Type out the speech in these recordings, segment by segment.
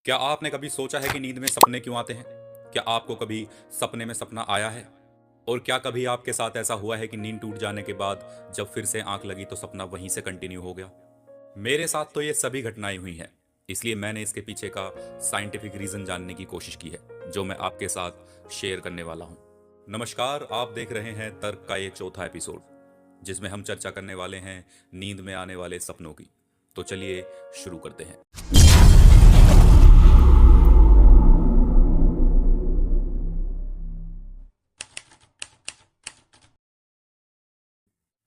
क्या आपने कभी सोचा है कि नींद में सपने क्यों आते हैं? क्या आपको कभी सपने में सपना आया है? और क्या कभी आपके साथ ऐसा हुआ है कि नींद टूट जाने के बाद जब फिर से आंख लगी तो सपना वहीं से कंटिन्यू हो गया? मेरे साथ तो ये सभी घटनाएं हुई हैं। इसलिए मैंने इसके पीछे का साइंटिफिक रीजन जानने की कोशिश की है, जो मैं आपके साथ शेयर करने वाला हूं। नमस्कार, आप देख रहे हैं तर्क का ये चौथा एपिसोड, जिसमें हम चर्चा करने वाले हैं नींद में आने वाले सपनों की। तो चलिए शुरू करते हैं।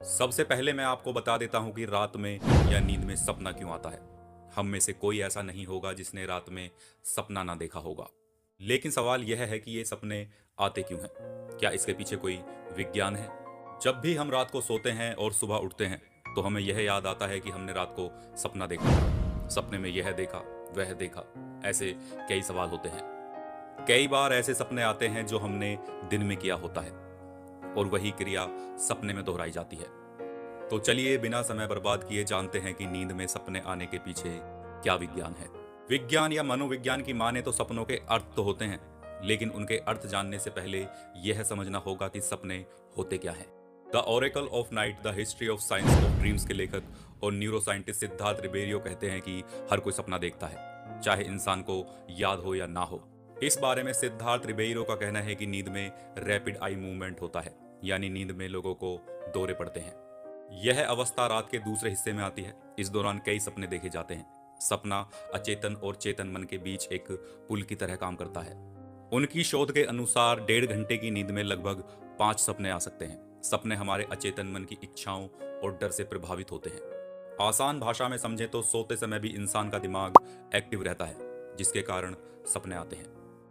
सबसे पहले मैं आपको बता देता हूं कि रात में या नींद में सपना क्यों आता है। हम में से कोई ऐसा नहीं होगा जिसने रात में सपना ना देखा होगा। लेकिन सवाल यह है कि ये सपने आते क्यों हैं? क्या इसके पीछे कोई विज्ञान है? जब भी हम रात को सोते हैं और सुबह उठते हैं तो हमें यह याद आता है कि हमने रात को सपना देखा था। सपने में यह देखा, वह देखा, ऐसे कई सवाल होते हैं। कई बार ऐसे सपने आते हैं जो हमने दिन में किया होता है और वही क्रिया सपने में दोहराई जाती है। तो चलिए बिना समय बर्बाद किए जानते हैं कि नींद में सपने आने के पीछे क्या विज्ञान है। विज्ञान या मनोविज्ञान की माने तो सपनों के अर्थ तो होते हैं, लेकिन उनके अर्थ जानने से पहले यह समझना होगा कि सपने होते क्या हैं। The Oracle of night, the history of science of dreams के लेखक और न्यूरो साइंटिस्ट सिद्धार्थ रिबेरियो कहते हैं कि हर कोई सपना देखता है, चाहे इंसान को याद हो या ना हो। इस बारे में सिद्धार्थ रिबेरियो का कहना है कि नींद में रैपिड आई मूवमेंट होता है, यानी नींद में लोगों को दौरे पड़ते हैं। यह अवस्था रात के दूसरे हिस्से में आती है। इस दौरान कई सपने देखे जाते हैं। सपना अचेतन और चेतन मन के बीच एक पुल की तरह काम करता है। उनकी शोध के अनुसार 1.5 घंटे की नींद में लगभग 5 सपने आ सकते हैं। सपने हमारे अचेतन मन की इच्छाओं और डर से प्रभावित होते हैं। आसान भाषा में समझें तो सोते समय भी इंसान का दिमाग एक्टिव रहता है, जिसके कारण सपने आते हैं।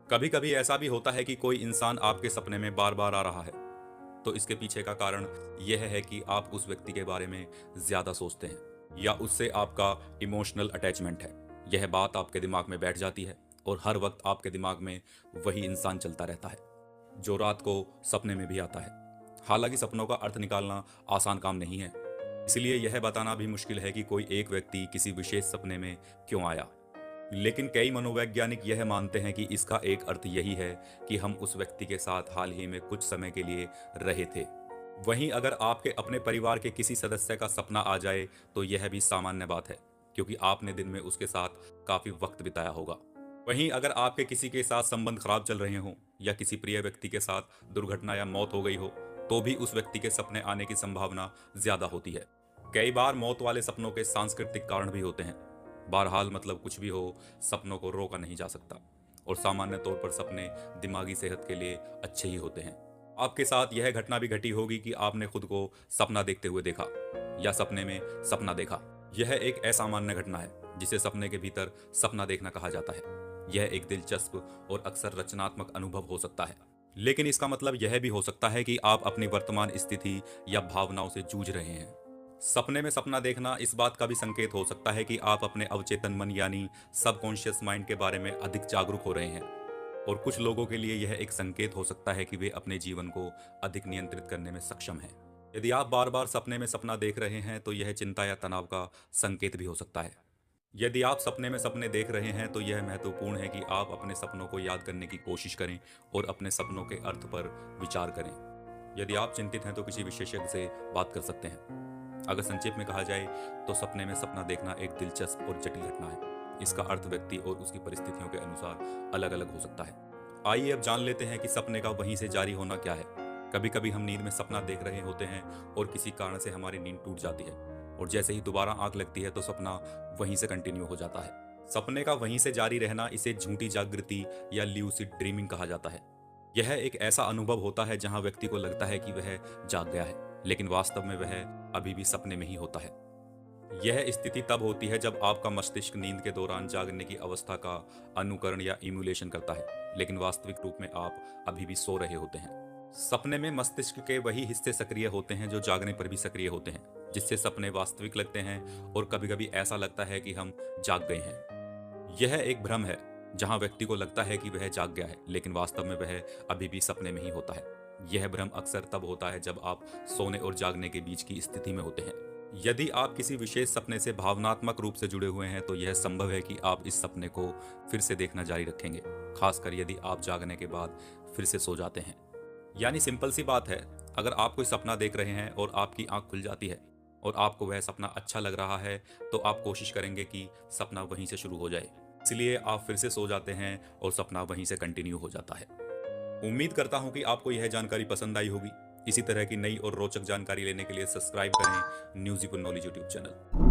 कभी कभी ऐसा भी होता है कि कोई इंसान आपके सपने में बार बार आ रहा है, तो इसके पीछे का कारण यह है कि आप उस व्यक्ति के बारे में ज्यादा सोचते हैं या उससे आपका इमोशनल अटैचमेंट है। यह बात आपके दिमाग में बैठ जाती है और हर वक्त आपके दिमाग में वही इंसान चलता रहता है, जो रात को सपने में भी आता है। हालांकि सपनों का अर्थ निकालना आसान काम नहीं है, इसलिए यह बताना भी मुश्किल है कि कोई एक व्यक्ति किसी विशेष सपने में क्यों आया। लेकिन कई मनोवैज्ञानिक यह मानते हैं कि इसका एक अर्थ यही है कि हम उस व्यक्ति के साथ हाल ही में कुछ समय के लिए रहे थे। वहीं अगर आपके अपने परिवार के किसी सदस्य का सपना आ जाए तो यह भी सामान्य बात है, क्योंकि आपने दिन में उसके साथ काफी वक्त बिताया होगा। वहीं अगर आपके किसी के साथ संबंध खराब चल रहे हों या किसी प्रिय व्यक्ति के साथ दुर्घटना या मौत हो गई हो, तो भी उस व्यक्ति के सपने आने की संभावना ज्यादा होती है। कई बार मौत वाले सपनों के सांस्कृतिक कारण भी होते हैं। बहरहाल मतलब कुछ भी हो, सपनों को रोका नहीं जा सकता और सामान्य तौर पर सपने दिमागी सेहत के लिए अच्छे ही होते हैं। आपके साथ यह घटना भी घटी होगी कि आपने खुद को सपना देखते हुए देखा या सपने में सपना देखा। यह एक असामान्य घटना है जिसे सपने के भीतर सपना देखना कहा जाता है। यह एक दिलचस्प और अक्सर रचनात्मक अनुभव हो सकता है, लेकिन इसका मतलब यह भी हो सकता है कि आप अपनी वर्तमान स्थिति या भावनाओं से जूझ रहे हैं। सपने में सपना देखना इस बात का भी संकेत हो सकता है कि आप अपने अवचेतन मन यानी सबकॉन्शियस माइंड के बारे में अधिक जागरूक हो रहे हैं, और कुछ लोगों के लिए यह एक संकेत हो सकता है कि वे अपने जीवन को अधिक नियंत्रित करने में सक्षम हैं। यदि आप बार बार सपने में सपना देख रहे हैं तो यह चिंता या तनाव का संकेत भी हो सकता है। यदि आप सपने में सपने देख रहे हैं तो यह महत्वपूर्ण है कि आप अपने सपनों को याद करने की कोशिश करें और अपने सपनों के अर्थ पर विचार करें। यदि आप चिंतित हैं तो किसी विशेषज्ञ से बात कर सकते हैं। अगर संक्षेप में कहा जाए तो सपने में सपना देखना एक दिलचस्प और जटिल घटना है। इसका अर्थ व्यक्ति और उसकी परिस्थितियों के अनुसार अलग अलग हो सकता है। आइए अब जान लेते हैं कि सपने का वहीं से जारी होना क्या है। कभी कभी हम नींद में सपना देख रहे होते हैं और किसी कारण से हमारी नींद टूट जाती है, और जैसे ही दोबारा आंख लगती है तो सपना वहीं से कंटिन्यू हो जाता है। सपने का वहीं से जारी रहना इसे झूठी जागृति या ल्यूसिड ड्रीमिंग कहा जाता है। यह एक ऐसा अनुभव होता है जहां व्यक्ति को लगता है कि वह जाग गया है, लेकिन वास्तव में वह अभी भी सपने में ही होता है। यह स्थिति तब होती है जब आपका मस्तिष्क नींद के दौरान जागने की अवस्था का अनुकरण या इमुलेशन करता है, लेकिन वास्तविक रूप में आप अभी भी सो रहे होते हैं। सपने में मस्तिष्क के वही हिस्से सक्रिय होते हैं जो जागने पर भी सक्रिय होते हैं, जिससे सपने वास्तविक लगते हैं और कभी कभी ऐसा लगता है कि हम जाग गए हैं। यह एक भ्रम है जहां व्यक्ति को लगता है कि वह जाग गया है, लेकिन वास्तव में वह अभी भी सपने में ही होता है। यह भ्रम अक्सर तब होता है जब आप सोने और जागने के बीच की स्थिति में होते हैं, यदि आप किसी विशेष सपने से भावनात्मक रूप से जुड़े हुए हैं तो यह संभव है कि आप इस सपने को फिर से देखना जारी रखेंगे, खासकर यदि आप जागने के बाद फिर से सो जाते हैं। यानी सिंपल सी बात है, अगर आप कोई सपना देख रहे हैं और आपकी आंख खुल जाती है और आपको वह सपना अच्छा लग रहा है, तो आप कोशिश करेंगे कि सपना वहीं से शुरू हो जाए। इसलिए आप फिर से सो जाते हैं और सपना वहीं से कंटिन्यू हो जाता है। उम्मीद करता हूं कि आपको यह जानकारी पसंद आई होगी। इसी तरह की नई और रोचक जानकारी लेने के लिए सब्सक्राइब करें न्यूज़ नॉलेज यूट्यूब चैनल।